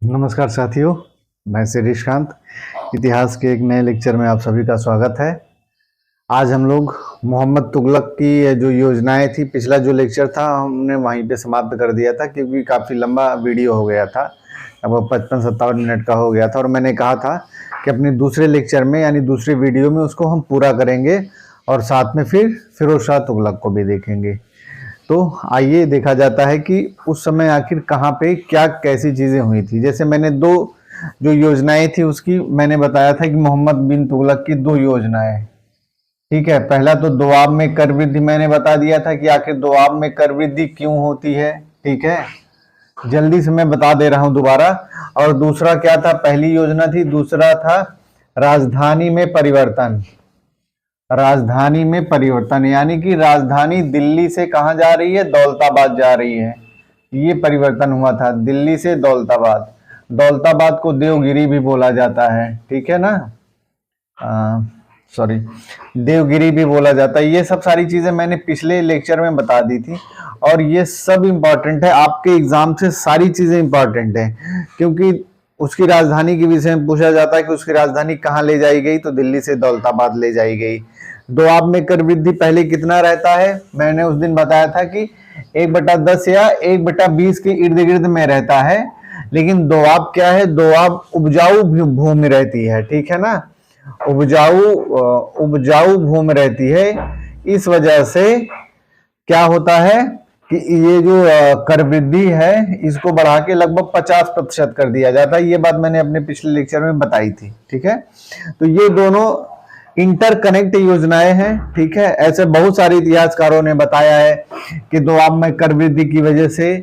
नमस्कार साथियों, मैं श्रीकांत। इतिहास के एक नए लेक्चर में आप सभी का स्वागत है। आज हम लोग मोहम्मद तुगलक की जो योजनाएं थी, पिछला जो लेक्चर था हमने वहीं पे समाप्त कर दिया था क्योंकि काफ़ी लंबा वीडियो हो गया था, अब 55-57 मिनट का हो गया था और मैंने कहा था कि अपने दूसरे लेक्चर में यानी दूसरे वीडियो में उसको हम पूरा करेंगे और साथ में फिर फिरोज शाह तुगलक को भी देखेंगे। तो आइए देखा जाता है कि उस समय आखिर कहाँ पे क्या कैसी चीज़ें हुई थी। जैसे मैंने दो जो योजनाएं थी उसकी मैंने बताया था कि मोहम्मद बिन तुगलक की दो योजनाएं, ठीक है। पहला तो दोआब में कर वृद्धि, मैंने बता दिया था कि आखिर दोआब में कर वृद्धि क्यों होती है, ठीक है। जल्दी से मैं बता दे रहा हूं दोबारा। और दूसरा क्या था, पहली योजना थी, दूसरा था राजधानी में परिवर्तन। राजधानी में परिवर्तन यानी कि राजधानी दिल्ली से कहां जा रही है, दौलताबाद जा रही है। ये परिवर्तन हुआ था दिल्ली से दौलताबाद। दौलताबाद को देवगिरी भी बोला जाता है, ठीक है ना। सॉरी, देवगिरी भी बोला जाता है। ये सब सारी चीजें मैंने पिछले लेक्चर में बता दी थी और ये सब इंपॉर्टेंट है, आपके एग्जाम से सारी चीजें इंपॉर्टेंट है क्योंकि उसकी राजधानी के विषय में पूछा जाता है कि उसकी राजधानी कहाँ ले जाई गई, तो दिल्ली से दौलताबाद ले जाई गई। दोआब में कर वृद्धि पहले कितना रहता है, मैंने उस दिन बताया था कि 1/10 या 1/20 के इर्द गिर्द में रहता है। लेकिन दोआब क्या है, दोआब उपजाऊ भूमि रहती है, ठीक है ना। उपजाऊ भूमि रहती है। इस वजह से क्या होता है कि ये जो कर वृद्धि है इसको बढ़ा के लगभग 50% कर दिया जाता है। ये बात मैंने अपने पिछले लेक्चर में बताई थी, ठीक है। तो ये दोनों इंटरकनेक्ट योजनाएं हैं, ठीक है। ऐसे बहुत सारे इतिहासकारों ने बताया है कि दोआब में कर वृद्धि की वजह से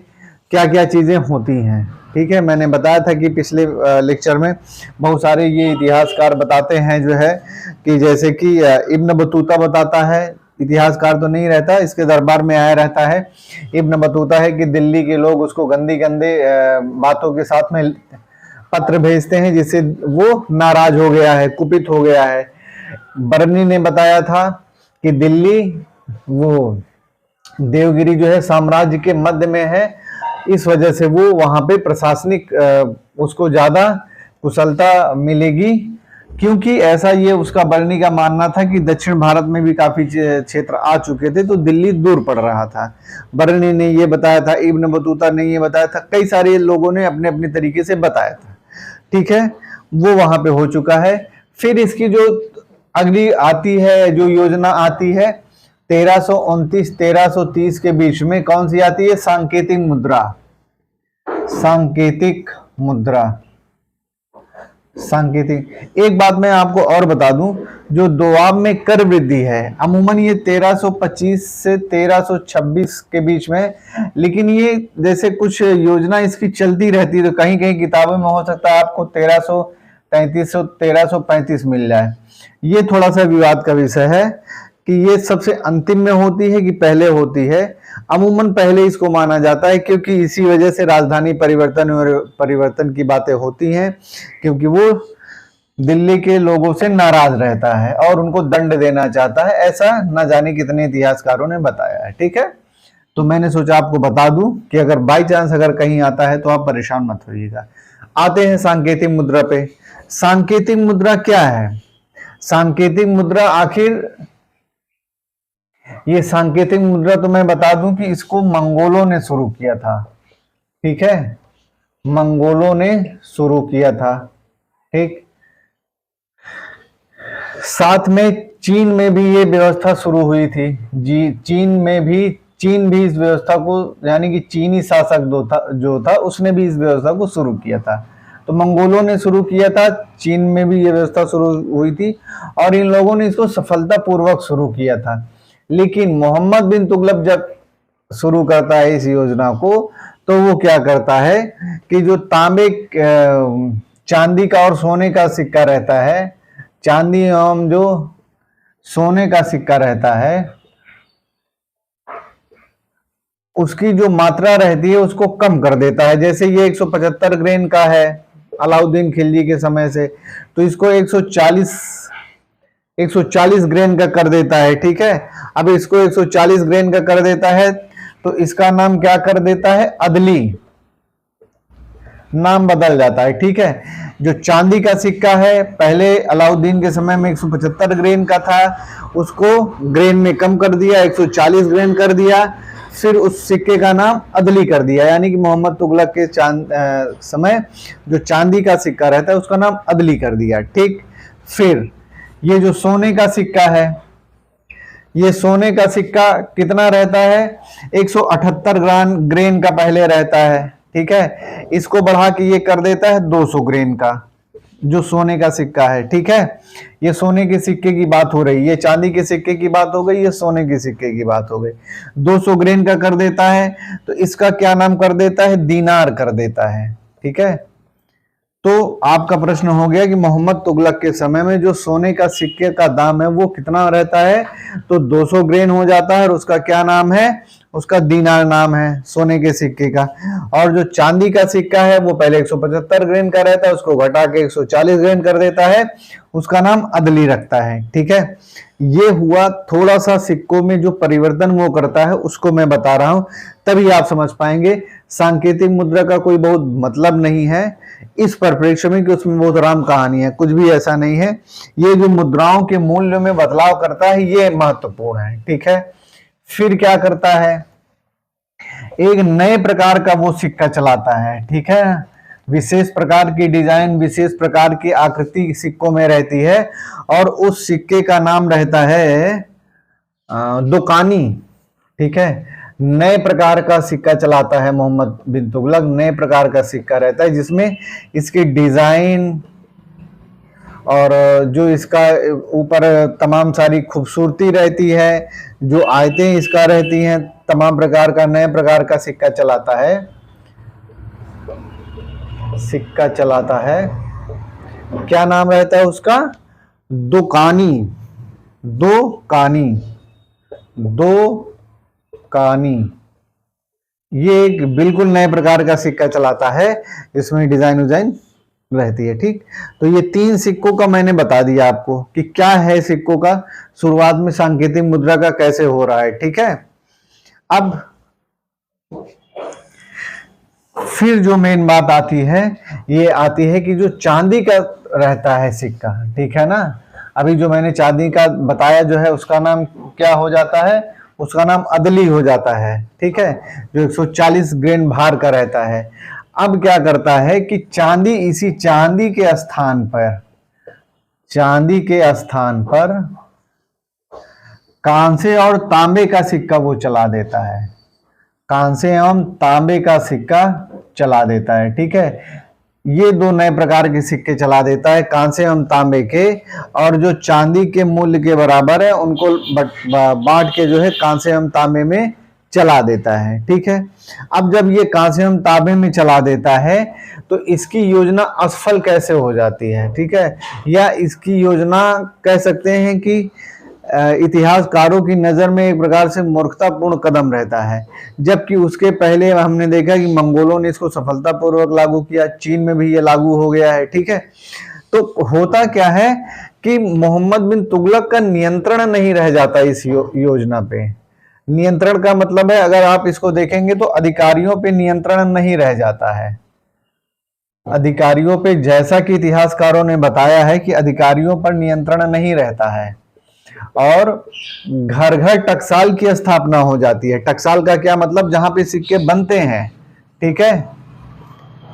क्या क्या चीजें होती हैं, ठीक है। मैंने बताया था कि पिछले लेक्चर में बहुत सारे ये इतिहासकार बताते हैं जो है कि जैसे कि इब्न बतूता बताता है, इतिहासकार तो नहीं रहता, इसके दरबार में आया रहता है। इब्न बतूता है कि दिल्ली के लोग उसको गंदे गंदे बातों के साथ में पत्र भेजते हैं जिससे वो नाराज हो गया है, कुपित हो गया है। बर्नी ने बताया था कि दिल्ली वो देवगिरी जो है साम्राज्य के मध्य में है, इस वजह से वो वहां पे प्रशासनिक उसको ज्यादा कुशलता मिलेगी, क्योंकि ऐसा ये उसका बर्नी का मानना था कि दक्षिण भारत में भी काफी क्षेत्र आ चुके थे तो दिल्ली दूर पड़ रहा था। बर्नी ने ये बताया था, इब्न बतूता ने ये बताया था, कई सारे लोगों ने अपने अपने तरीके से बताया था, ठीक है। वो वहां पे हो चुका है। फिर इसकी जो अगली आती है, जो योजना आती है 1329-1330 के बीच में, कौन सी आती है, सांकेतिक मुद्रा। सांकेतिक मुद्रा, सांकेतिक। एक बात मैं आपको और बता दूं, जो दोआब में कर वृद्धि है अमूमन ये 1325 से 1326 के बीच में, लेकिन ये जैसे कुछ योजना इसकी चलती रहती है तो कहीं कहीं किताबों में हो सकता है आपको 1333 से 1335 मिल जाए। ये थोड़ा सा विवाद का विषय है कि ये सबसे अंतिम में होती है कि पहले होती है। अमूमन पहले इसको माना जाता है क्योंकि इसी वजह से राजधानी परिवर्तन और परिवर्तन की बातें होती हैं, क्योंकि वो दिल्ली के लोगों से नाराज रहता है और उनको दंड देना चाहता है, ऐसा न जाने कितने इतिहासकारों ने बताया है, ठीक है। तो मैंने सोचा आपको बता दूं कि अगर बाई चांस अगर कहीं आता है तो आप परेशान मत होइएगा। आते हैं सांकेतिक मुद्रा पे। सांकेतिक मुद्रा क्या है, सांकेतिक मुद्रा आखिर, ये सांकेतिक मुद्रा तो मैं बता दूं कि इसको मंगोलों ने शुरू किया था, ठीक है। मंगोलों ने शुरू किया था, ठीक। साथ में चीन में भी ये व्यवस्था शुरू हुई थी जी। चीन भी इस व्यवस्था को, यानी कि चीनी शासक जो था उसने भी इस व्यवस्था को शुरू किया था। तो मंगोलों ने शुरू किया था, चीन में भी ये व्यवस्था शुरू हुई थी और इन लोगों ने इसको सफलतापूर्वक शुरू किया था। लेकिन मोहम्मद बिन तुगलक जब शुरू करता है इस योजना को, तो वो क्या करता है कि जो तांबे चांदी का और सोने का सिक्का रहता है, चांदी एवं जो सोने का सिक्का रहता है उसकी जो मात्रा रहती है उसको कम कर देता है। जैसे ये 175 ग्रेन का है अलाउद्दीन खिलजी के समय से, तो इसको 140 ग्रेन का कर देता है, ठीक है। अब इसको 140 ग्रेन का कर देता है तो इसका नाम क्या कर देता है, अदली। नाम बदल जाता है। ठीक है, जो चांदी का सिक्का है पहले अलाउद्दीन के समय में 175 ग्रेन का था, उसको ग्रेन में कम कर दिया, 140 ग्रेन कर दिया, फिर उस सिक्के का नाम अदली कर दिया, यानी कि मोहम्मद तुगलक के समय जो चांदी का सिक्का रहता है उसका नाम अदली कर दिया। ठीक, फिर ये जो सोने का सिक्का है, ये सोने का सिक्का कितना रहता है, 178 ग्रेन का पहले रहता है। ठीक है, इसको बढ़ा के ये कर देता है 200 ग्रेन का, जो सोने का सिक्का है। ठीक है, ये सोने के सिक्के की बात हो रही है, ये चांदी के सिक्के की बात हो गई, ये सोने के सिक्के की बात हो गई। 200 ग्रेन का कर देता है तो इसका क्या नाम कर देता है, दीनार कर देता है। ठीक है, तो आपका प्रश्न हो गया कि मोहम्मद तुगलक के समय में जो सोने का सिक्के का दाम है वो कितना रहता है, तो 200 ग्रेन हो जाता है और उसका क्या नाम है, उसका दीनार नाम है सोने के सिक्के का। और जो चांदी का सिक्का है वो पहले 175 ग्रेन का रहता है, उसको घटा के 140 ग्रेन कर देता है, उसका नाम अदली रखता है। ठीक है, ये हुआ थोड़ा सा सिक्कों में जो परिवर्तन वो करता है उसको मैं बता रहा हूं, तभी आप समझ पाएंगे। सांकेतिक मुद्रा का कोई बहुत मतलब नहीं है इस परिप्रेक्ष्य में कि उसमें बहुत राम कहानी है, कुछ भी ऐसा नहीं है। ये जो मुद्राओं के मूल्य में बदलाव करता है ये महत्वपूर्ण है। ठीक है, फिर क्या करता है, एक नए प्रकार का वो सिक्का चलाता है। ठीक है, विशेष प्रकार की डिजाइन, विशेष प्रकार की आकृति सिक्कों में रहती है और उस सिक्के का नाम रहता है दुकानी। ठीक है, नए प्रकार का सिक्का चलाता है मोहम्मद बिन तुगलक, नए प्रकार का सिक्का रहता है जिसमें इसकी डिजाइन और जो इसका ऊपर तमाम सारी खूबसूरती रहती है, जो आयतें इसका रहती हैं, तमाम प्रकार का नए प्रकार का सिक्का चलाता है, सिक्का चलाता है। क्या नाम रहता है उसका, दुकानी, दो कानी। ये एक बिल्कुल नए प्रकार का सिक्का चलाता है, इसमें डिजाइन विजाइन रहती है। ठीक, तो ये 3 सिक्कों का मैंने बता दिया आपको कि क्या है सिक्कों का शुरुआत में सांकेतिक मुद्रा का कैसे हो रहा है। ठीक है, अब फिर जो मेन बात आती है ये आती है कि जो चांदी का रहता है सिक्का, ठीक है ना, अभी जो मैंने चांदी का बताया जो है उसका नाम क्या हो जाता है, उसका नाम अदली हो जाता है। ठीक है, जो 140 ग्रेन भार का रहता है। अब क्या करता है कि चांदी, इसी चांदी के स्थान पर कांसे और तांबे का सिक्का वो चला देता है, कांसे एवं तांबे का सिक्का चला देता है। ठीक है, ये 2 नए प्रकार के सिक्के चला देता है, कांसे एवं तांबे के, और जो चांदी के मूल्य के बराबर है उनको बांट के जो है कांसे एवं तांबे में चला देता है। ठीक है, अब जब ये कांसे एवं तांबे में चला देता है तो इसकी योजना असफल कैसे हो जाती है। ठीक है, या इसकी योजना कह सकते हैं कि इतिहासकारों की नजर में एक प्रकार से मूर्खतापूर्ण कदम रहता है, जबकि उसके पहले हमने देखा कि मंगोलों ने इसको सफलतापूर्वक लागू किया, चीन में भी ये लागू हो गया है। ठीक है, तो होता क्या है कि मोहम्मद बिन तुगलक का नियंत्रण नहीं रह जाता इस योजना पे। नियंत्रण का मतलब है, अगर आप इसको देखेंगे तो अधिकारियों पे नियंत्रण नहीं रह जाता है। अधिकारियों पे, जैसा कि इतिहासकारों ने बताया है कि अधिकारियों पर नियंत्रण नहीं रहता है और घर घर टकसाल की स्थापना हो जाती है। टकसाल का क्या मतलब, जहां पे सिक्के बनते हैं। ठीक है,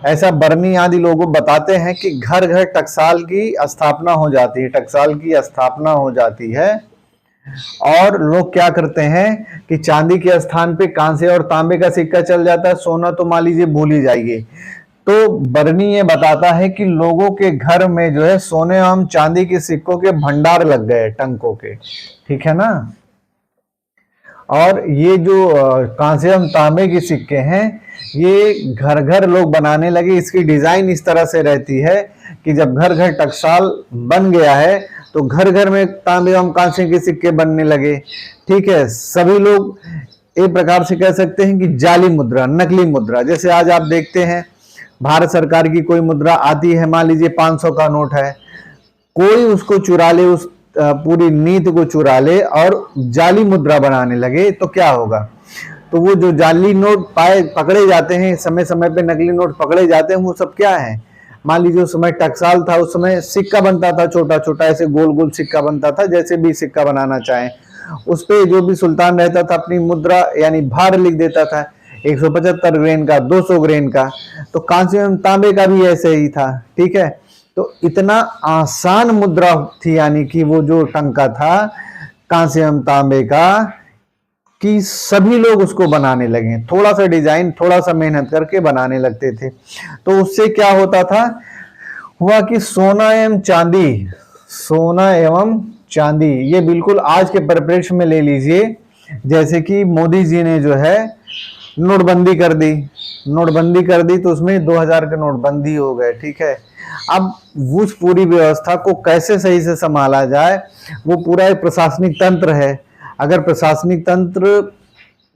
ऐसा बर्नी आदि लोग बताते हैं कि घर घर टकसाल की स्थापना हो जाती है, टकसाल की स्थापना हो जाती है। और लोग क्या करते हैं कि चांदी के स्थान पे कांसे और तांबे का सिक्का चल जाता है, सोना तो मान लीजिए भूल ही जाइए। तो बर्नी ये बताता है कि लोगों के घर में जो है सोने एवं चांदी के सिक्कों के भंडार लग गए, टंकों के। ठीक है ना, और ये जो कांसे एवं तांबे के सिक्के हैं ये घर घर लोग बनाने लगे। इसकी डिजाइन इस तरह से रहती है कि जब घर घर टकसाल बन गया है तो घर घर में तांबे एवं कांसे के सिक्के बनने लगे। ठीक है, सभी लोग एक प्रकार से कह सकते हैं कि जाली मुद्रा, नकली मुद्रा, जैसे आज आप देखते हैं भारत सरकार की कोई मुद्रा आती है, मान लीजिए 500 का नोट है, कोई उसको चुरा ले, उस पूरी नीति को चुरा ले और जाली मुद्रा बनाने लगे, तो क्या होगा, तो वो जो जाली नोट पकड़े जाते हैं, समय समय पे नकली नोट पकड़े जाते हैं, वो सब क्या है? मान लीजिए उस समय टकसाल था, उस समय सिक्का बनता था, छोटा छोटा ऐसे गोल गोल सिक्का बनता था, जैसे भी सिक्का बनाना चाहे उस पे जो भी सुल्तान रहता था अपनी मुद्रा यानी भार लिख देता था, 175 ग्रेन का, 200 ग्रेन का। तो कांसे एवं तांबे का भी ऐसे ही था, ठीक है। तो इतना आसान मुद्रा थी, यानी कि वो जो टंका था कांसे एवं तांबे का, कि सभी लोग उसको बनाने लगे। थोड़ा सा डिजाइन, थोड़ा सा मेहनत करके बनाने लगते थे। तो उससे क्या होता था, हुआ कि सोना एवं चांदी, सोना एवं चांदी, ये बिल्कुल आज के परिप्रेक्ष्य में ले लीजिए। जैसे कि मोदी जी ने जो है नोटबंदी कर दी, नोटबंदी कर दी, तो उसमें 2000 के नोटबंदी हो गए, ठीक है। अब उस पूरी व्यवस्था को कैसे सही से संभाला जाए, वो पूरा एक प्रशासनिक तंत्र है। अगर प्रशासनिक तंत्र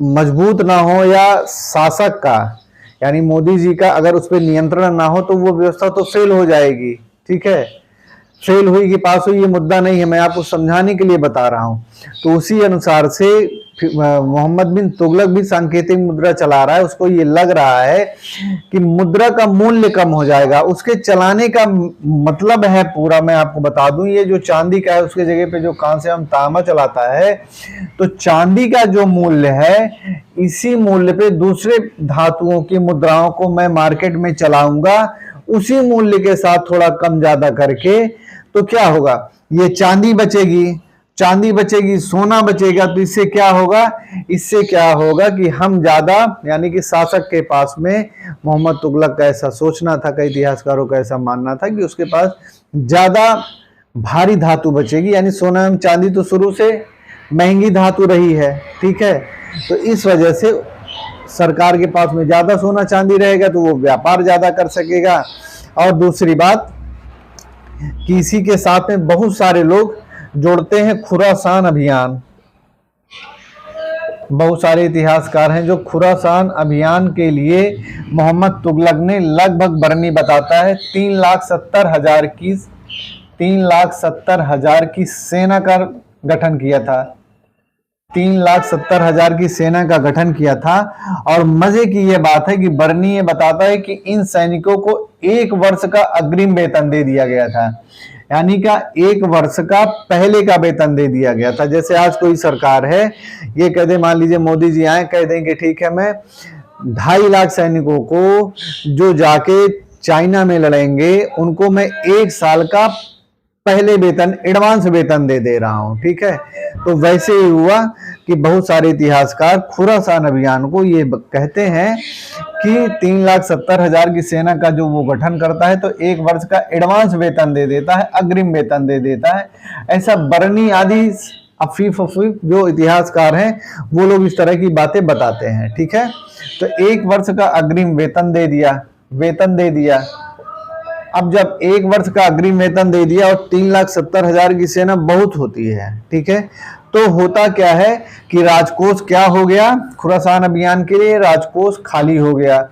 मजबूत ना हो, या शासक का यानी मोदी जी का अगर उस पर नियंत्रण ना हो, तो वो व्यवस्था तो फेल हो जाएगी, ठीक है। फेल हुई कि पास हुई, ये मुद्दा नहीं है, मैं आपको समझाने के लिए बता रहा हूं। तो उसी अनुसार से मोहम्मद बिन तुगलक भी सांकेतिक मुद्रा चला रहा है। उसको ये लग रहा है कि मुद्रा का मूल्य कम हो जाएगा। उसके चलाने का मतलब है पूरा, मैं आपको बता दूं, ये जो चांदी का है उसके जगह पे जो कांसे एवं तांबा चलाता है, तो चांदी का जो मूल्य है, इसी मूल्य पे दूसरे धातुओं की मुद्राओं को मैं मार्केट में चलाऊंगा, उसी मूल्य के साथ थोड़ा कम ज्यादा करके। तो क्या होगा, ये चांदी बचेगी, चांदी बचेगी, सोना बचेगा। तो इससे क्या होगा, इससे क्या होगा कि हम ज्यादा, यानी कि शासक के पास में, मोहम्मद तुगलक का ऐसा सोचना था, कई इतिहासकारों का ऐसा मानना था कि उसके पास ज्यादा भारी धातु बचेगी। यानी सोना एवं चांदी तो शुरू से महंगी धातु रही है, ठीक है। तो इस वजह से सरकार के पास में ज्यादा सोना चांदी रहेगा, तो वो व्यापार ज्यादा कर सकेगा। और दूसरी बात कि इसी के साथ में बहुत सारे लोग जोड़ते हैं खुरासान अभियान। बहुत सारे इतिहासकार हैं जो खुरासान अभियान के लिए मोहम्मद तुगलक ने लगभग बरनी बताता है 3,70,000 की सेना का गठन किया था। 3,70,000 की सेना का गठन किया था। और मजे की यह बात है कि बर्नी ये बताता है कि इन सैनिकों को 1 वर्ष का अग्रिम वेतन दे दिया गया था, यानी का 1 वर्ष का पहले का वेतन दे दिया गया था। जैसे आज कोई सरकार है, ये कह दे, मान लीजिए मोदी जी आए, कह देंगे ठीक है, मैं 2.5 लाख सैनिकों को जो जाके चाइना में लड़ेंगे, उनको मैं 1 साल का पहले वेतन, एडवांस वेतन दे रहा हूं, ठीक है। तो वैसे ही हुआ कि बहुत सारे इतिहासकार खुरासान अभियान को ये कहते हैं कि 3,70,000 की सेना का जो वो गठन करता है, तो 1 वर्ष का एडवांस वेतन दे देता है, अग्रिम वेतन दे देता है। ऐसा बरनी आदि अफीफ जो इतिहासकार हैं, वो लोग इस तरह की बातें बताते हैं, ठीक है। तो 1 वर्ष का अग्रिम वेतन दे दिया। अब जब 1 वर्ष का अग्रिम वेतन दे दिया और 3,70,000 की सेना बहुत होती है, ठीक है। तो होता क्या है कि राजकोष क्या हो गया, खुरासान अभियान के लिए राजकोष खाली हो गया।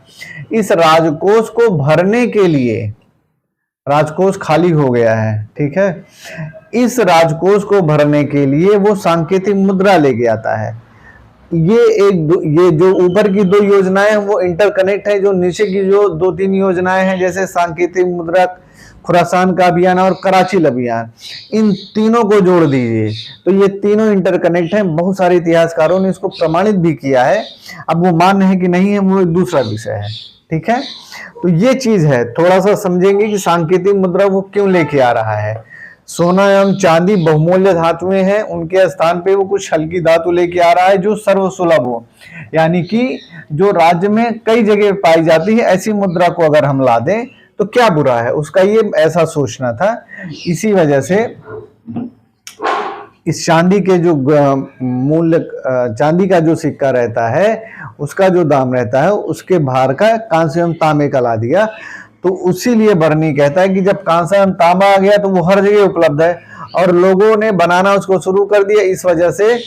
इस राजकोष को भरने के लिए, राजकोष खाली हो गया है, ठीक है। इस राजकोष को भरने के लिए वो सांकेतिक मुद्रा लेके आता है। ये जो ऊपर की 2 योजनाएं हैं वो इंटरकनेक्ट है। जो नीचे की जो 2-3 योजनाएं हैं, जैसे सांकेतिक मुद्रा, खुरासान का अभियान और कराची अभियान, इन तीनों को जोड़ दीजिए तो ये तीनों इंटरकनेक्ट हैं। बहुत सारे इतिहासकारों ने इसको प्रमाणित भी किया है। अब वो मान है कि नहीं है, वो एक दूसरा विषय है, ठीक है। तो ये चीज है, थोड़ा सा समझेंगे कि सांकेतिक मुद्रा वो क्यों लेके आ रहा है। सोना एवं चांदी बहुमूल्य धातुएं हैं, उनके स्थान पे वो कुछ हल्की धातु लेके आ रहा है जो सर्वसुलभ हो, यानी कि जो राज्य में कई जगह पाई जाती है, ऐसी मुद्रा को अगर हम ला दें तो क्या बुरा है, उसका ये ऐसा सोचना था। इसी वजह से इस चांदी के जो मूल्य, चांदी का जो सिक्का रहता है उसका जो दाम रहता है, उसके भार का कांसे एवं तांबे का ला दिया। तो उसी लिए बर्नी कहता है कि जब कांसा एवं तांबा आ गया तो वो हर जगह उपलब्ध है और लोगों ने बनाना उसको शुरू कर दिया। इस वजह से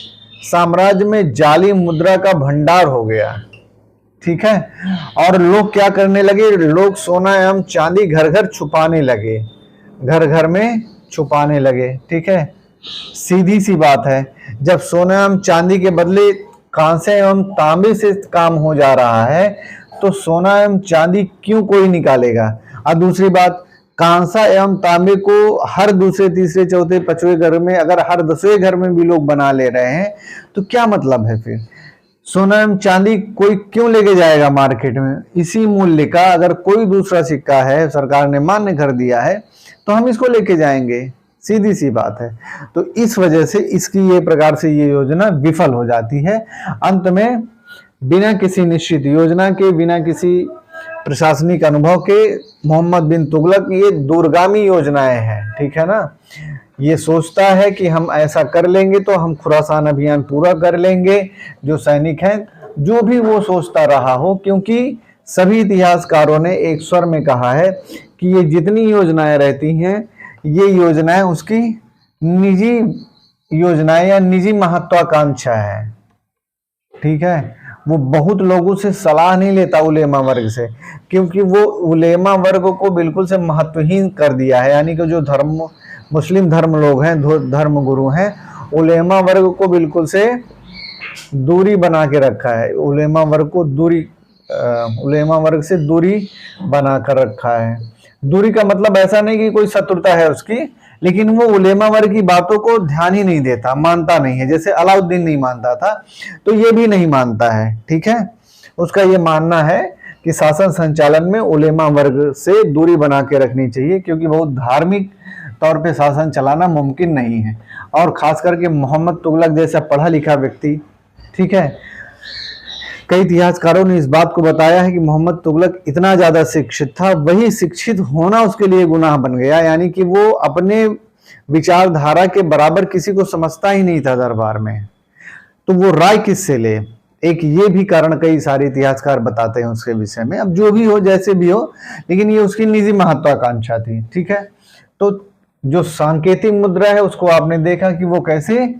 साम्राज्य में जाली मुद्रा का भंडार हो गया, ठीक है। और लोग क्या करने लगे, लोग सोना एवं चांदी घर घर छुपाने लगे, घर घर में छुपाने लगे, ठीक है। सीधी सी बात है, जब सोना एवं चांदी के बदले कांसे एवं तांबे से काम हो जा रहा है, तो सोना एवं चांदी क्यों कोई निकालेगा। और दूसरी बात, कांसा एवं तांबे को हर दूसरे तीसरे चौथे पांचवें घर में, अगर हर 10वें घर में भी लोग बना ले रहे हैं तो क्या मतलब है फिर। सोना एवं चांदी कोई क्यों लेके जाएगा मार्केट में। इसी मूल्य का अगर कोई दूसरा सिक्का है, सरकार ने मान्य कर दिया है, तो हम इसको लेके जाएंगे, सीधी सी बात है। तो इस वजह से इसकी ये प्रकार से ये योजना विफल हो जाती है। अंत में बिना किसी निश्चित योजना के, बिना किसी प्रशासनिक अनुभव के, मोहम्मद बिन तुगलक ये दूरगामी योजनाएं हैं, ठीक है ना। ये सोचता है कि हम ऐसा कर लेंगे तो हम खुरासान अभियान पूरा कर लेंगे। जो सैनिक हैं, जो भी वो सोचता रहा हो, क्योंकि सभी इतिहासकारों ने एक स्वर में कहा है कि ये जितनी योजनाएं रहती हैं, ये योजनाएं उसकी निजी योजनाएं या निजी महत्वाकांक्षा है, ठीक है। वो बहुत लोगों से सलाह नहीं लेता, उलेमा वर्ग से, क्योंकि वो उलेमा वर्ग को बिल्कुल से महत्वहीन कर दिया है। यानी कि जो मुस्लिम धर्म लोग हैं, धर्म गुरु हैं, उलेमा वर्ग को बिल्कुल से दूरी बना के रखा है। उलेमा वर्ग से दूरी बना कर रखा है। दूरी का मतलब ऐसा नहीं कि कोई शत्रुता है उसकी, लेकिन वो उलेमा वर्ग की बातों को ध्यान ही नहीं देता, मानता नहीं है। जैसे अलाउद्दीन नहीं मानता था, तो ये भी नहीं मानता है, ठीक है। उसका ये मानना है कि शासन संचालन में उलेमा वर्ग से दूरी बना के रखनी चाहिए, क्योंकि बहुत धार्मिक तौर पे शासन चलाना मुमकिन नहीं है। और खास करके मोहम्मद तुगलक जैसा पढ़ा लिखा व्यक्ति, ठीक है। कई इतिहासकारों ने इस बात को बताया है कि मोहम्मद तुगलक इतना ज्यादा शिक्षित था, वही शिक्षित होना उसके लिए गुनाह बन गया। यानी कि वो अपने विचारधारा के बराबर किसी को समझता ही नहीं था दरबार में, तो वो राय किससे ले। एक ये भी कारण कई सारे इतिहासकार बताते हैं उसके विषय में। अब जो भी हो, जैसे भी हो, लेकिन ये उसकी निजी महत्वाकांक्षा थी, ठीक है। तो जो सांकेतिक मुद्रा है उसको आपने देखा कि वो कैसे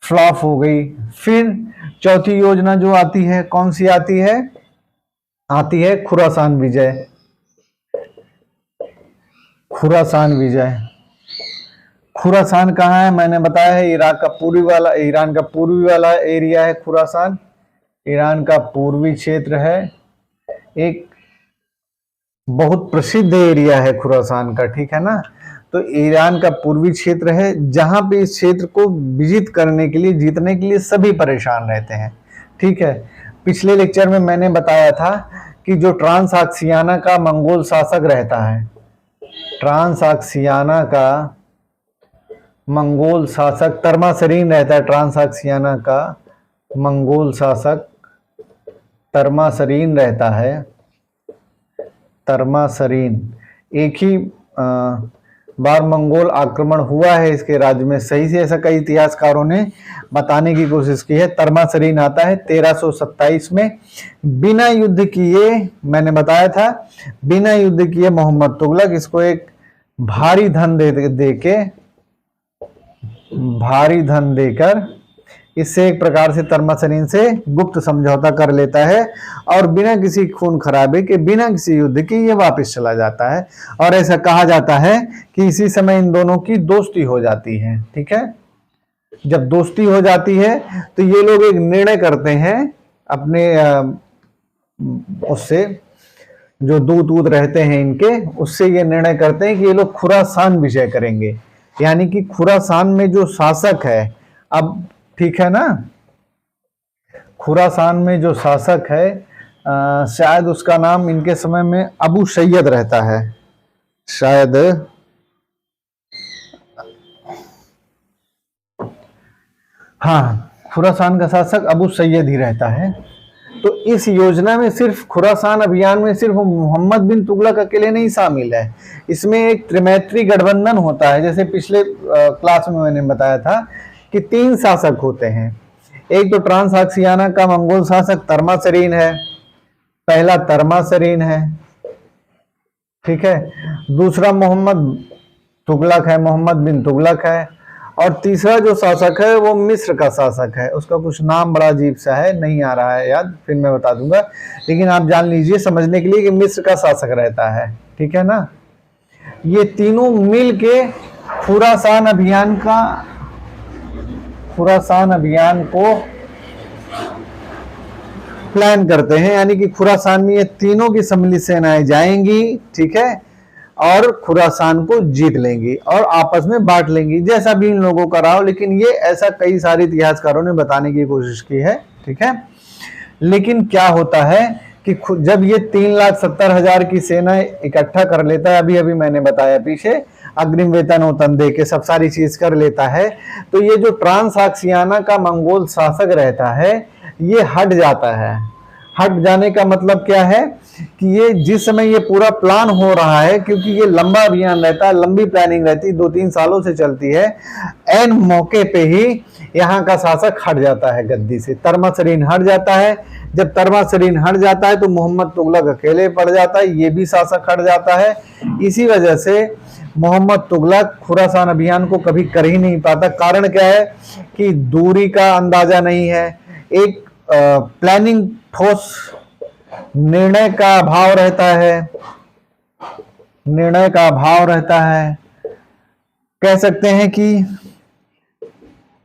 फ्लॉप हो गई। फिर चौथी योजना जो आती है, कौन सी आती है? आती है खुरासान विजय। खुरासान विजय, खुरासान कहाँ है? मैंने बताया है ईरान का पूर्वी वाला एरिया है खुरासान। ईरान का पूर्वी क्षेत्र है, एक बहुत प्रसिद्ध एरिया है खुरासान का, ठीक है ना। तो ईरान का पूर्वी क्षेत्र है, जहां पे इस क्षेत्र को विजित करने के लिए, जीतने के लिए सभी परेशान रहते हैं, ठीक है। पिछले लेक्चर में मैंने बताया था कि जो ट्रांसआक्सियाना का मंगोल शासक रहता है, ट्रांसआक्सियाना का मंगोल शासक तर्मासरीन रहता है। ट्रांसआक्सियाना का मंगोल शासक तर्मासरीन रहता है। तर्मासरीन एक ही बार मंगोल आक्रमण हुआ है इसके राज्य में, सही से ऐसा कई इतिहासकारों ने बताने की कोशिश की है। तर्मासरीन आता है 1327 में। बिना युद्ध किए, मैंने बताया था, बिना युद्ध किए मोहम्मद तुगलक इसको एक भारी धन देकर इससे एक प्रकार से तर्मासरीन से गुप्त समझौता कर लेता है, और बिना किसी खून खराबे के, बिना किसी युद्ध के ये वापस चला जाता है। और ऐसा कहा जाता है कि इसी समय इन दोनों की दोस्ती हो जाती है, ठीक है। जब दोस्ती हो जाती है तो ये लोग एक निर्णय करते हैं अपने उससे, जो दूत रहते हैं इनके, उससे ये निर्णय करते हैं कि ये लोग खुरासान विजय करेंगे। यानी कि खुरासान में जो शासक है, अब ठीक है ना, खुरासान में जो शासक है, शायद उसका नाम इनके समय में अबू सैयद रहता है, शायद। हाँ, खुरासान का शासक अबू सैयद ही रहता है। तो इस योजना में सिर्फ खुरासान अभियान में सिर्फ मोहम्मद बिन तुगलक अकेले नहीं शामिल है, इसमें एक त्रिमैत्री गठबंधन होता है। जैसे पिछले क्लास में मैंने बताया था कि 3 शासक होते हैं। एक तो ट्रांसआक्सियाना का मंगोल शासक तर्मासरीन है, पहला तर्मासरीन है, ठीक है। दूसरा मोहम्मद तुगलक है, मोहम्मद बिन तुगलक है। और तीसरा जो शासक है वो मिस्र का शासक है, उसका कुछ नाम बड़ा अजीब सा है, नहीं आ रहा है याद, फिर मैं बता दूंगा। लेकिन आप जान लीजिए समझने के लिए कि मिस्र का शासक रहता है, ठीक है ना। ये तीनों मिल के खुरासान अभियान को प्लान करते हैं, यानी कि खुरासान में ये तीनों की सम्मिलित सेनाएं जाएंगी, ठीक है, और खुरासान को जीत लेंगी और आपस में बांट लेंगी, जैसा भी इन लोगों का रहा हो। लेकिन ये ऐसा कई सारे इतिहासकारों ने बताने की कोशिश की है, ठीक है। लेकिन क्या होता है कि जब ये 3,70,000 की सेना इकट्ठा कर लेता है, अभी अभी मैंने बताया पीछे, अग्रिम वेतन वेतन दे के सब सारी चीज कर लेता है, तो ये जो ट्रांसआक्सियाना का मंगोल शासक रहता है ये हट जाता है। हट जाने का मतलब क्या है कि ये जिस समय ये पूरा प्लान हो रहा है, क्योंकि ये लंबा अभियान रहता है, लंबी प्लानिंग रहती है, 2-3 सालों से चलती है, एन मौके पे ही यहाँ का शासक हट जाता है गद्दी से, तर्मासरीन हट जाता है। जब तर्मासरीन हट जाता है तो मोहम्मद तुगलक अकेले पड़ जाता है, ये भी शासक हट जाता है। इसी वजह से मोहम्मद तुगलक खुरासान अभियान को कभी कर ही नहीं पाता। कारण क्या है कि दूरी का अंदाजा नहीं है, एक प्लानिंग ठोस निर्णय का अभाव रहता है, निर्णय का अभाव रहता है। कह सकते हैं कि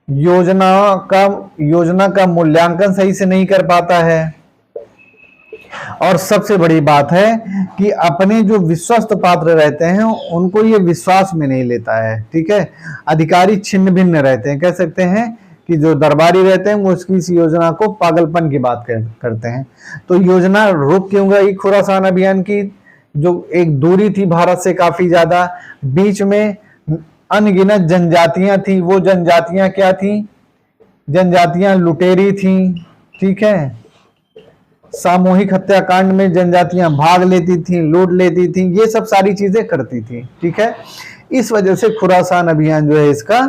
योजना का मूल्यांकन सही से नहीं कर पाता है। और सबसे बड़ी बात है कि अपने जो विश्वस्त पात्र रहते हैं उनको ये विश्वास में नहीं लेता है, ठीक है। अधिकारी छिन्न भिन्न रहते हैं, कह सकते हैं कि जो दरबारी रहते हैं वो इसकी इस योजना को पागलपन की बात करते हैं। तो योजना रुक क्यों गई खुरासान अभियान की? जो एक दूरी थी भारत से काफी ज्यादा, बीच में अनगिनत जनजातियां थी। वो जनजातियां क्या थी? जनजातियां लुटेरी थी, ठीक है। सामूहिक हत्याकांड में जनजातियां भाग लेती थी, लूट लेती थी, ये सब सारी चीजें करती थी, ठीक है। इस वजह से खुरासान अभियान जो है इसका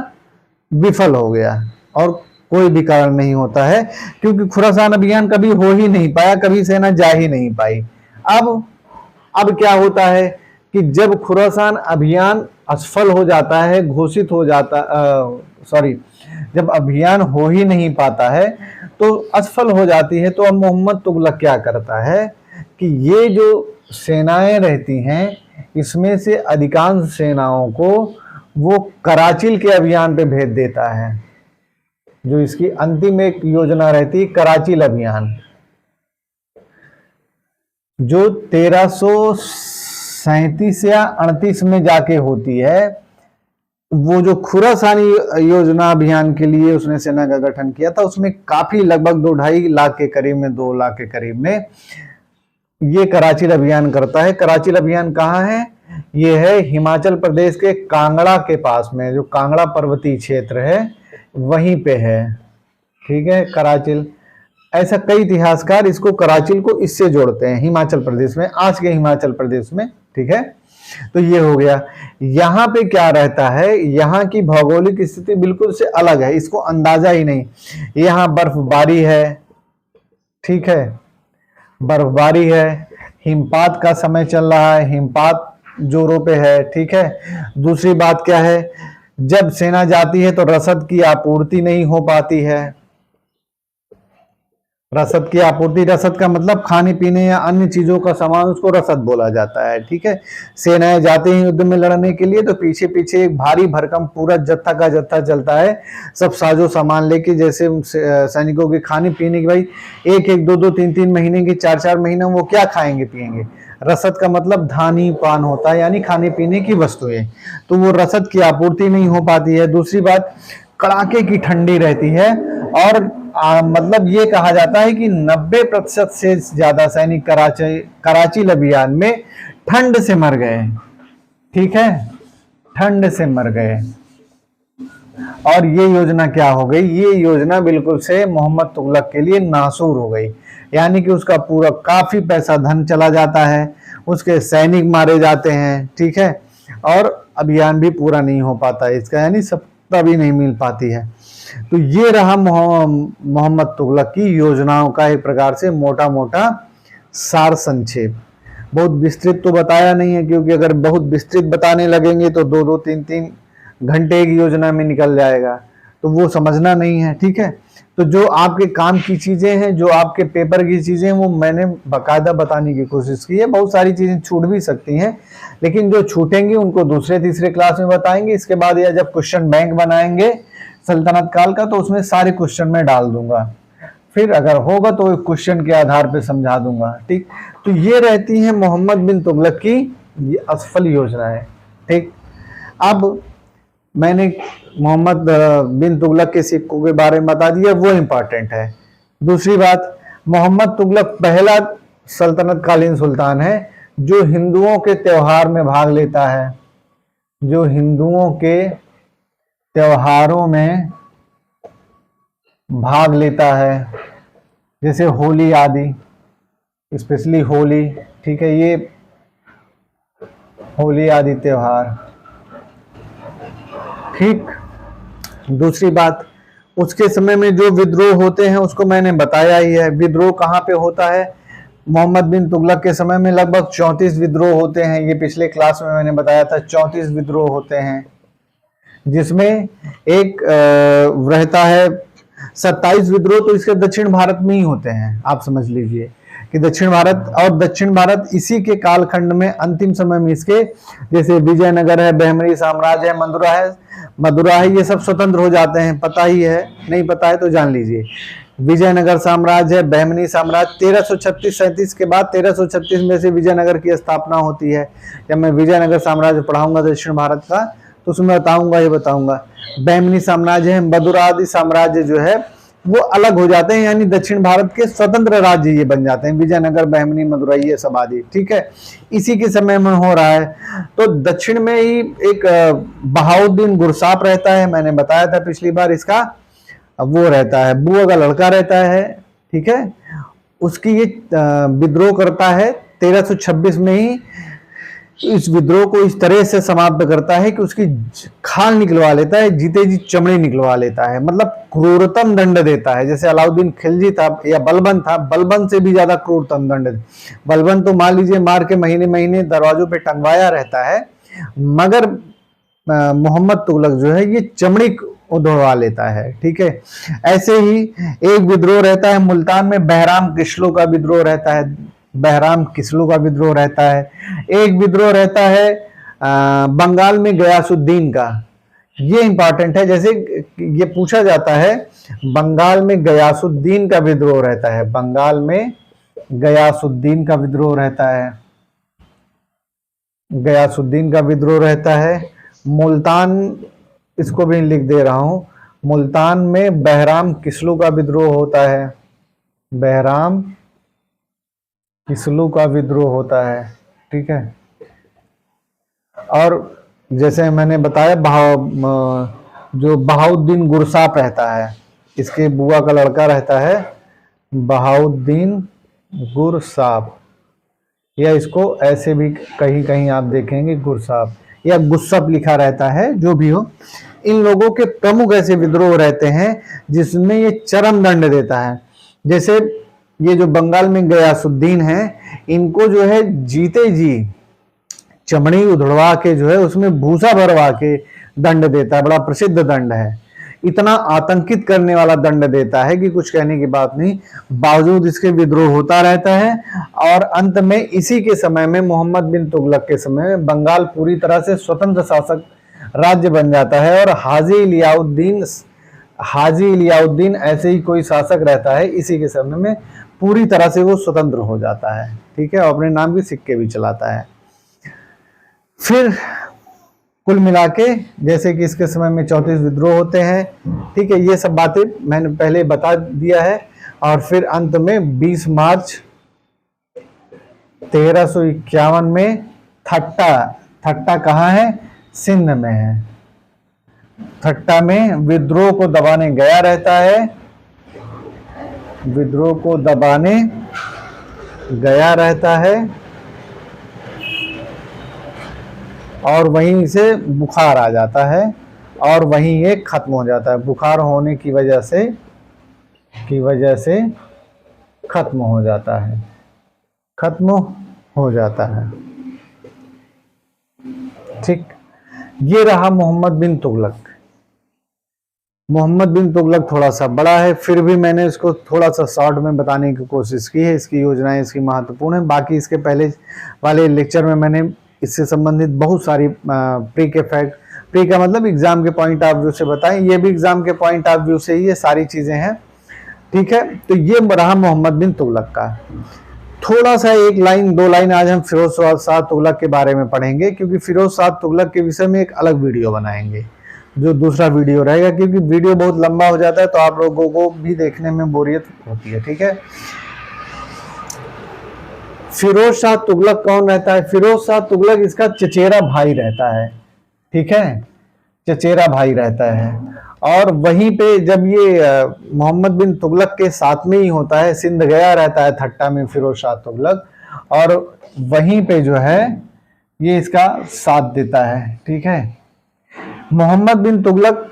विफल हो गया, और कोई भी कारण नहीं होता है, क्योंकि खुरासान अभियान कभी हो ही नहीं पाया, कभी सेना जा ही नहीं पाई। अब क्या होता है कि जब खुरासान अभियान असफल हो जाता है, घोषित हो जाता, जब अभियान हो ही नहीं पाता है तो असफल हो जाती है, तो अब मोहम्मद तुगलक क्या करता है कि ये जो सेनाएं रहती हैं इसमें से अधिकांश सेनाओं को वो कराचिल के अभियान पे भेज देता है। जो इसकी अंतिम एक योजना रहती, कराचिल अभियान, जो 1337 या 38 में जाके होती है। वो जो खुरासानी योजना अभियान के लिए उसने सेना का गठन किया था, उसमें काफी लगभग 2-2.5 लाख के करीब में, 2 लाख के करीब में ये कराचिल अभियान करता है। कराचिल अभियान कहाँ है? ये है हिमाचल प्रदेश के कांगड़ा के पास में, जो कांगड़ा पर्वतीय क्षेत्र है वहीं पे है, ठीक है, कराचिल। ऐसा कई इतिहासकार इसको कराचिल को इससे जोड़ते हैं, हिमाचल प्रदेश में, आज के हिमाचल प्रदेश में, ठीक है। तो ये हो गया। यहां पे क्या रहता है, यहाँ की भौगोलिक स्थिति बिल्कुल से अलग है, इसको अंदाजा ही नहीं। यहाँ बर्फबारी है, ठीक है, बर्फबारी है, हिमपात का समय चल रहा है, हिमपात जोरों पे है, ठीक है। दूसरी बात क्या है, जब सेना जाती है तो रसद की आपूर्ति नहीं हो पाती है। रसद की आपूर्ति, रसद का मतलब खाने पीने या अन्य चीजों का सामान, उसको रसद बोला जाता है, ठीक है। सेनाएं जाते हैं युद्ध में लड़ने के लिए तो पीछे पीछे एक भारी भरकम पूरा जत्था का जत्था चलता है, सब साजो सामान लेके, जैसे सैनिकों के खाने पीने की, भाई 1-1, 2-2, 3-3 महीने की, 4-4 महीने वो क्या खाएंगे पिएंगे। रसद का मतलब धानी पान होता है, यानी खाने पीने की वस्तुएं, तो वो रसद की आपूर्ति नहीं हो पाती है। दूसरी बात, कड़ाके की ठंडी रहती है, और मतलब ये कहा जाता है कि 90% से ज्यादा सैनिक कराचिल अभियान में ठंड से मर गए, ठीक है, ठंड से मर गए। और ये योजना क्या हो गई? ये योजना बिल्कुल से मोहम्मद तुगलक के लिए नासूर हो गई, यानी कि उसका पूरा काफी पैसा धन चला जाता है, उसके सैनिक मारे जाते हैं, ठीक है, और अभियान भी पूरा नहीं हो पाता है इसका, यानी सफलता भी नहीं मिल पाती है। तो ये रहा मोहम्मद तुगलक की योजनाओं का एक प्रकार से मोटा मोटा सार संक्षेप। बहुत विस्तृत तो बताया नहीं है, क्योंकि अगर बहुत विस्तृत बताने लगेंगे तो 2-2, 3-3 घंटे एक योजना में निकल जाएगा, तो वो समझना नहीं है, ठीक है। तो जो आपके काम की चीजें हैं, जो आपके पेपर की चीजें हैं, वो मैंने बाकायदा बताने की कोशिश की है। बहुत सारी चीजें छूट भी सकती हैं, लेकिन जो छूटेंगी उनको दूसरे तीसरे क्लास में बताएंगे। इसके बाद या जब क्वेश्चन बैंक बनाएंगे सल्तनत काल का, तो उसमें सारे क्वेश्चन मैं डाल दूंगा। फिर अगर होगा तो क्वेश्चन के आधार पे समझा दूंगा। ठीक, तो ये रहती है मोहम्मद बिन तुगलक की ये असफल योजनाएं। ठीक, अब मैंने मोहम्मद बिन तुगलक के सिक्कों के बारे में बता दिया, वो इंपॉर्टेंट है। दूसरी बात, मोहम्मद तुगलक पहला सल्तनत कालीन सुल्तान है जो हिंदुओं के त्योहार में भाग लेता है, जो हिंदुओं के त्योहारों में भाग लेता है, जैसे होली आदि, स्पेशली होली। ठीक है, ये होली आदि त्योहार। ठीक, दूसरी बात, उसके समय में जो विद्रोह होते हैं उसको मैंने बताया ही है। विद्रोह कहाँ पे होता है? मोहम्मद बिन तुगलक के समय में लगभग 34 विद्रोह होते हैं। ये पिछले क्लास में मैंने बताया था, 34 विद्रोह होते हैं, जिसमें एक रहता है 27 विद्रोह तो इसके दक्षिण भारत में ही होते हैं। आप समझ लीजिए कि दक्षिण भारत इसी के कालखंड में अंतिम समय में इसके, जैसे विजयनगर है, बहमनी साम्राज्य है, मदुरा है, ये सब स्वतंत्र हो जाते हैं। पता ही है, नहीं पता है तो जान लीजिए। विजयनगर साम्राज्य है, बहमनी साम्राज्य 1336-37 के बाद 1336 में से विजयनगर की स्थापना होती है। जब मैं विजयनगर साम्राज्य पढ़ाऊंगा दक्षिण भारत का तो उसमें बताऊंगा। बहमनी साम्राज्य है, मदुरा आदि साम्राज्य जो है वो अलग हो जाते हैं, यानी दक्षिण भारत के स्वतंत्र राज्य ये बन जाते हैं, विजयनगर, बहमनी, मदुरई, ये सब आदि। ठीक है, इसी के समय में हो रहा है। तो दक्षिण में ही एक बहाउद्दीन गुरसाप रहता है, मैंने बताया था पिछली बार इसका, वो रहता है, बुआ का लड़का रहता है। ठीक है, उसकी ये विद्रोह करता है 1326 में ही। इस विद्रोह को इस तरह से समाप्त करता है कि उसकी खाल निकलवा लेता है, जीते जी चमड़ी निकलवा लेता है, मतलब क्रूरतम दंड देता है। जैसे अलाउद्दीन खिलजी था या बलबन था, बलबन से भी ज्यादा क्रूरतम दंड। बलबन तो मान लीजिए मार के महीने महीने दरवाजों पे टंगवाया रहता है, मगर मोहम्मद तुगलक जो है ये चमड़ी उधड़वा लेता है। ठीक है, ऐसे ही एक विद्रोह रहता है मुल्तान में, बहराम किस्लो का विद्रोह रहता है, बहराम किस्लो का विद्रोह रहता है। एक विद्रोह रहता है बंगाल में गयासुद्दीन का, ये इंपॉर्टेंट है। जैसे ये पूछा जाता है, बंगाल में गयासुद्दीन का विद्रोह रहता है, बंगाल में गयासुद्दीन का विद्रोह रहता है, गयासुद्दीन का विद्रोह रहता है। मुल्तान, इसको भी लिख दे रहा हूं, मुल्तान में बहराम किस्लो का विद्रोह होता है, बहराम किस्लो का विद्रोह होता है। ठीक है, और जैसे मैंने बताया जो बहाउद्दीन गुरसाप रहता है, इसके बुआ का लड़का रहता है बहाउद्दीन गुरसाप, या इसको ऐसे भी कहीं कहीं आप देखेंगे गुरसाप या गुस्सप लिखा रहता है, जो भी हो। इन लोगों के प्रमुख ऐसे विद्रोह रहते हैं जिसमें ये चरम दंड देता है। जैसे ये जो बंगाल में गयासुद्दीन है, इनको जो है जीते जी चमड़ी उधड़वा के जो है उसमें भूसा भरवा के दंड देता है, बड़ा प्रसिद्ध दंड है। इतना आतंकित करने वाला दंड देता है कि कुछ कहने की बात नहीं। बावजूद इसके विद्रोह होता रहता है, और अंत में इसी के समय में, मोहम्मद बिन तुगलक के समय में, बंगाल पूरी तरह से स्वतंत्र शासक राज्य बन जाता है, और हाजी इलियाउद्दीन ऐसे ही कोई शासक रहता है, इसी के समय में पूरी तरह से वो स्वतंत्र हो जाता है। ठीक है, और अपने नाम के सिक्के भी चलाता है। फिर कुल मिला के, जैसे कि इसके समय में 34 विद्रोह होते हैं। ठीक है, ये सब बातें मैंने पहले बता दिया है। और फिर अंत में 20 मार्च 1351 में थट्टा कहाँ है? सिंध में है। थट्टा में विद्रोह को दबाने गया रहता है, विद्रोह को दबाने गया रहता है, और वहीं से बुखार आ जाता है, और वहीं ये खत्म हो जाता है। बुखार होने की वजह से खत्म हो जाता है, खत्म हो जाता है। ठीक, ये रहा मोहम्मद बिन तुगलक। मोहम्मद बिन तुगलक थोड़ा सा बड़ा है, फिर भी मैंने इसको थोड़ा सा शॉर्ट में बताने की कोशिश की है। इसकी योजनाएं इसकी महत्वपूर्ण है। बाकी इसके पहले वाले लेक्चर में मैंने इससे संबंधित बहुत सारी प्री का मतलब एग्जाम के पॉइंट ऑफ व्यू से बताएं, ये भी एग्जाम के पॉइंट ऑफ व्यू से ही ये सारी चीजें हैं। ठीक है, तो ये रहा मोहम्मद बिन तुगलक का। थोड़ा सा एक लाइन दो लाइन आज हम फिरोज शाह तुगलक के बारे में पढ़ेंगे, क्योंकि फिरोज शाह तुगलक के विषय में एक अलग वीडियो बनाएंगे, जो दूसरा वीडियो रहेगा, क्योंकि वीडियो बहुत लंबा हो जाता है तो आप लोगों को भी देखने में बोरियत होती है। ठीक है, फिरोज शाह तुगलक कौन रहता है? फिरोज शाह तुगलक इसका चचेरा भाई रहता है। ठीक है, चचेरा भाई रहता है। और वहीं पे जब ये मोहम्मद बिन तुगलक के साथ में ही होता है, सिंध गया रहता है ठट्टा में फिरोज शाह तुगलक, और वहीं पे जो है ये इसका साथ देता है। ठीक है, मोहम्मद बिन तुगलक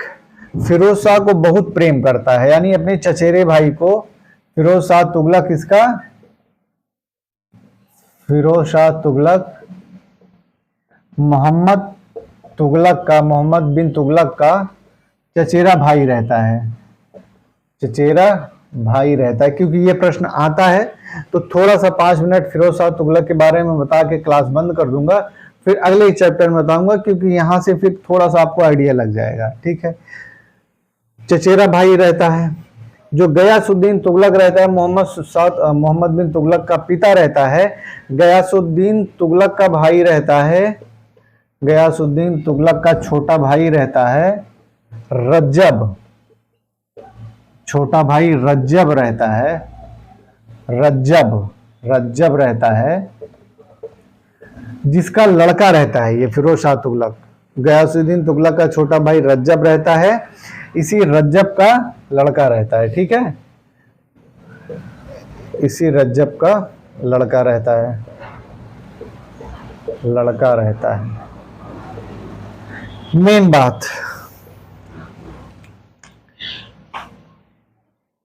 फिरोज शाह को बहुत प्रेम करता है, यानी अपने चचेरे भाई को फिरोज शाह तुगलक इसका फिरोज शाह तुगलक मोहम्मद बिन तुगलक का चचेरा भाई रहता है, चचेरा भाई रहता है। क्योंकि ये प्रश्न आता है तो थोड़ा सा 5 मिनट फिरोज शाह तुगलक के बारे में बता के क्लास बंद कर दूंगा, फिर अगले चैप्टर में बताऊंगा, क्योंकि यहां से फिर थोड़ा सा आपको आइडिया लग जाएगा। ठीक है, चचेरा भाई रहता है। जो गयासुद्दीन तुगलक रहता है, मोहम्मद बिन तुगलक का पिता रहता है, गयासुद्दीन तुगलक का भाई रहता है, गयासुद्दीन तुगलक का छोटा भाई रहता है रज्जब, छोटा भाई रज्जब रहता है, रज्जब रहता है, जिसका लड़का रहता है ये फिरोज शाह तुगलक। गयासुद्दीन तुगलक का छोटा भाई रज्जब रहता है, इसी रज्जब का लड़का रहता है। ठीक है, इसी रज्जब का लड़का रहता है। मेन बात,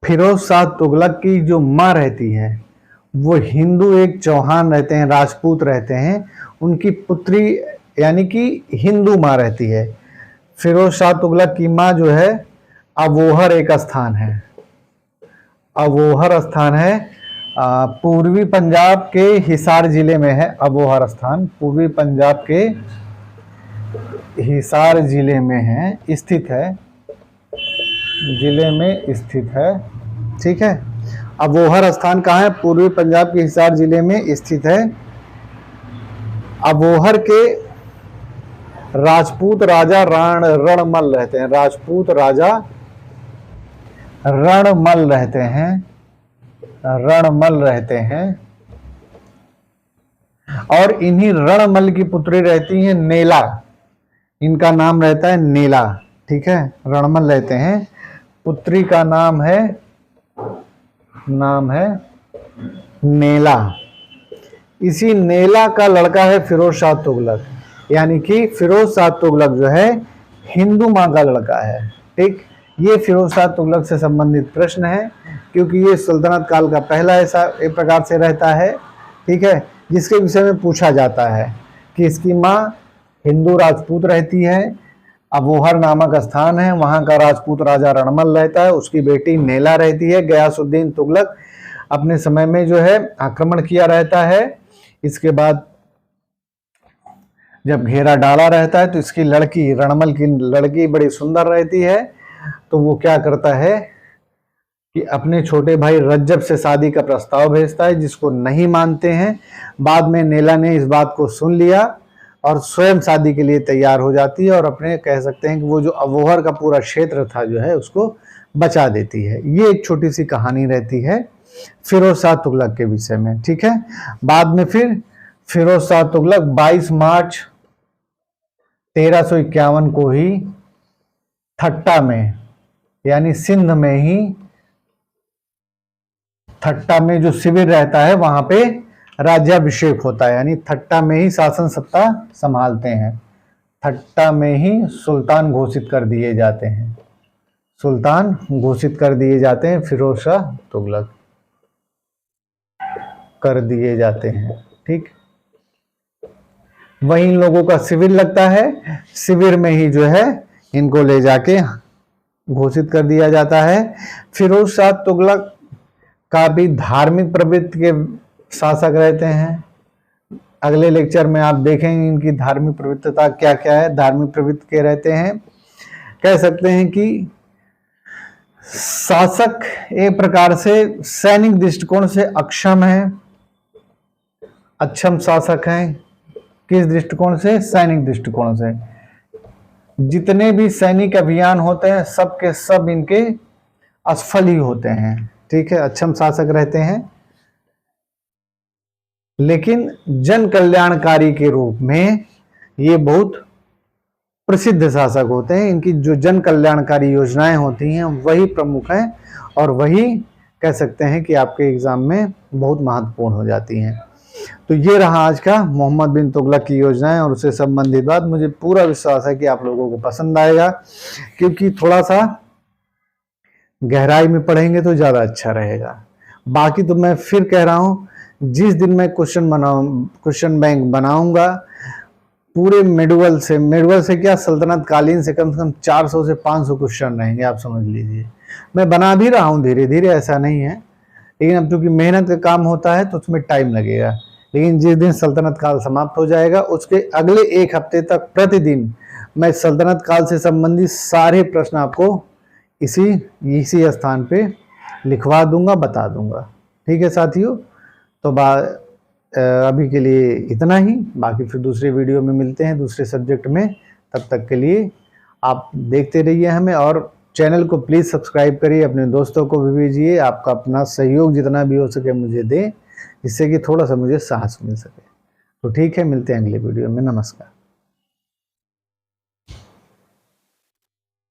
फिरोज शाह तुगलक की जो माँ रहती है वो हिंदू एक चौहान रहते हैं, राजपूत रहते हैं, उनकी पुत्री यानी कि हिंदू माँ रहती है। फिरोज शाह तुगलक की माँ जो है अवोहर एक स्थान है, अवोहर स्थान है, पूर्वी पंजाब के हिसार जिले में है। अवोहर स्थान पूर्वी पंजाब के हिसार जिले में है, स्थित है, जिले में स्थित है। ठीक है, अवोहर स्थान कहाँ है? पूर्वी पंजाब के हिसार जिले में स्थित है। अवोहर के राजपूत राजा रणमल रहते हैं, राजपूत राजा रणमल रहते हैं, और इन्हीं रणमल की पुत्री रहती है नेला, इनका नाम रहता है नेला। ठीक है, रणमल रहते हैं, पुत्री का नाम है नेला। इसी नेला का लड़का है फिरोज शाह तुगलक, यानी कि फिरोज शाह तुगलक जो है हिंदू माँ का लड़का है। ठीक, ये फिरोज शाह तुगलक से संबंधित प्रश्न है, क्योंकि ये सल्तनत काल का पहला ऐसा एक प्रकार से रहता है। ठीक है, जिसके विषय में पूछा जाता है कि इसकी माँ हिंदू राजपूत रहती है, अवोहर नामक स्थान है, वहां का राजपूत राजा रणमल रहता है, उसकी बेटी नेला रहती है। गयासुद्दीन तुगलक अपने समय में जो है आक्रमण किया रहता है, इसके बाद जब घेरा डाला रहता है तो इसकी लड़की, रणमल की लड़की बड़ी सुंदर रहती है, तो वो क्या करता है कि अपने छोटे भाई रज्जब से शादी का प्रस्ताव भेजता है, जिसको नहीं मानते हैं। बाद में नेला ने इस बात को सुन लिया और स्वयं शादी के लिए तैयार हो जाती है, और अपने कह सकते हैं कि वो जो अवोहर का पूरा क्षेत्र था जो है उसको बचा देती है। ये एक छोटी सी कहानी रहती है फिरोज शाह तुगलक के विषय में। ठीक है, बाद में फिर फिरोज शाह तुगलक 22 मार्च 1351 को ही ठट्टा में, यानी सिंध में ही, ठट्टा में जो शिविर रहता है वहां पे राज्याभिषेक होता है, यानी ठट्टा में ही शासन सत्ता संभालते हैं, ठट्टा में ही सुल्तान घोषित कर दिए जाते हैं, सुल्तान घोषित कर दिए जाते हैं, फिरोज शाह तुगलक कर दिए जाते हैं। ठीक, वहीं लोगों का शिविर लगता है, शिविर में ही जो है इनको ले जाके घोषित कर दिया जाता है। फिरोज शाह तुगलक का भी धार्मिक प्रवृत्ति के शासक रहते हैं। अगले लेक्चर में आप देखेंगे इनकी धार्मिक प्रवृत्तिता क्या क्या है, धार्मिक प्रवृत्ति के रहते हैं। कह सकते हैं कि शासक एक प्रकार से सैनिक दृष्टिकोण से अक्षम है, अक्षम शासक हैं। किस दृष्टिकोण से? सैनिक दृष्टिकोण से। जितने भी सैनिक अभियान होते हैं सब के सब इनके असफल ही होते हैं, ठीक है, अक्षम शासक रहते हैं। लेकिन जन कल्याणकारी के रूप में ये बहुत प्रसिद्ध शासक होते हैं। इनकी जो जन कल्याणकारी योजनाएं होती हैं वही प्रमुख हैं और वही कह सकते हैं कि आपके एग्जाम में बहुत महत्वपूर्ण हो जाती हैं। तो ये रहा आज का मोहम्मद बिन तुगलक की योजनाएं और उससे संबंधित बात। मुझे पूरा विश्वास है कि आप लोगों को पसंद आएगा, क्योंकि थोड़ा सा गहराई में पढ़ेंगे तो ज़्यादा अच्छा रहेगा। बाकी तो मैं फिर कह रहा हूँ, जिस दिन मैं क्वेश्चन बैंक बनाऊंगा पूरे मेडुअल से क्या सल्तनत कालीन से कम 400 से 500 क्वेश्चन रहेंगे, आप समझ लीजिए। मैं बना भी रहा हूँ धीरे धीरे, ऐसा नहीं है, लेकिन अब चूंकि मेहनत का काम होता है तो उसमें टाइम लगेगा। लेकिन जिस दिन सल्तनत काल समाप्त हो जाएगा उसके अगले एक हफ्ते तक प्रतिदिन मैं सल्तनत काल से संबंधित सारे प्रश्न आपको इसी स्थान पे लिखवा दूंगा, बता दूंगा। ठीक है साथियों, तो अभी के लिए इतना ही। बाकी फिर दूसरे वीडियो में मिलते हैं दूसरे सब्जेक्ट में। तब तक के लिए आप देखते रहिए हमें, और चैनल को प्लीज़ सब्सक्राइब करिए, अपने दोस्तों को भी भेजिए। आपका अपना सहयोग जितना भी हो सके मुझे दें, जिससे कि थोड़ा सा मुझे साहस मिल सके। तो ठीक है, मिलते हैं अगले वीडियो में। नमस्कार।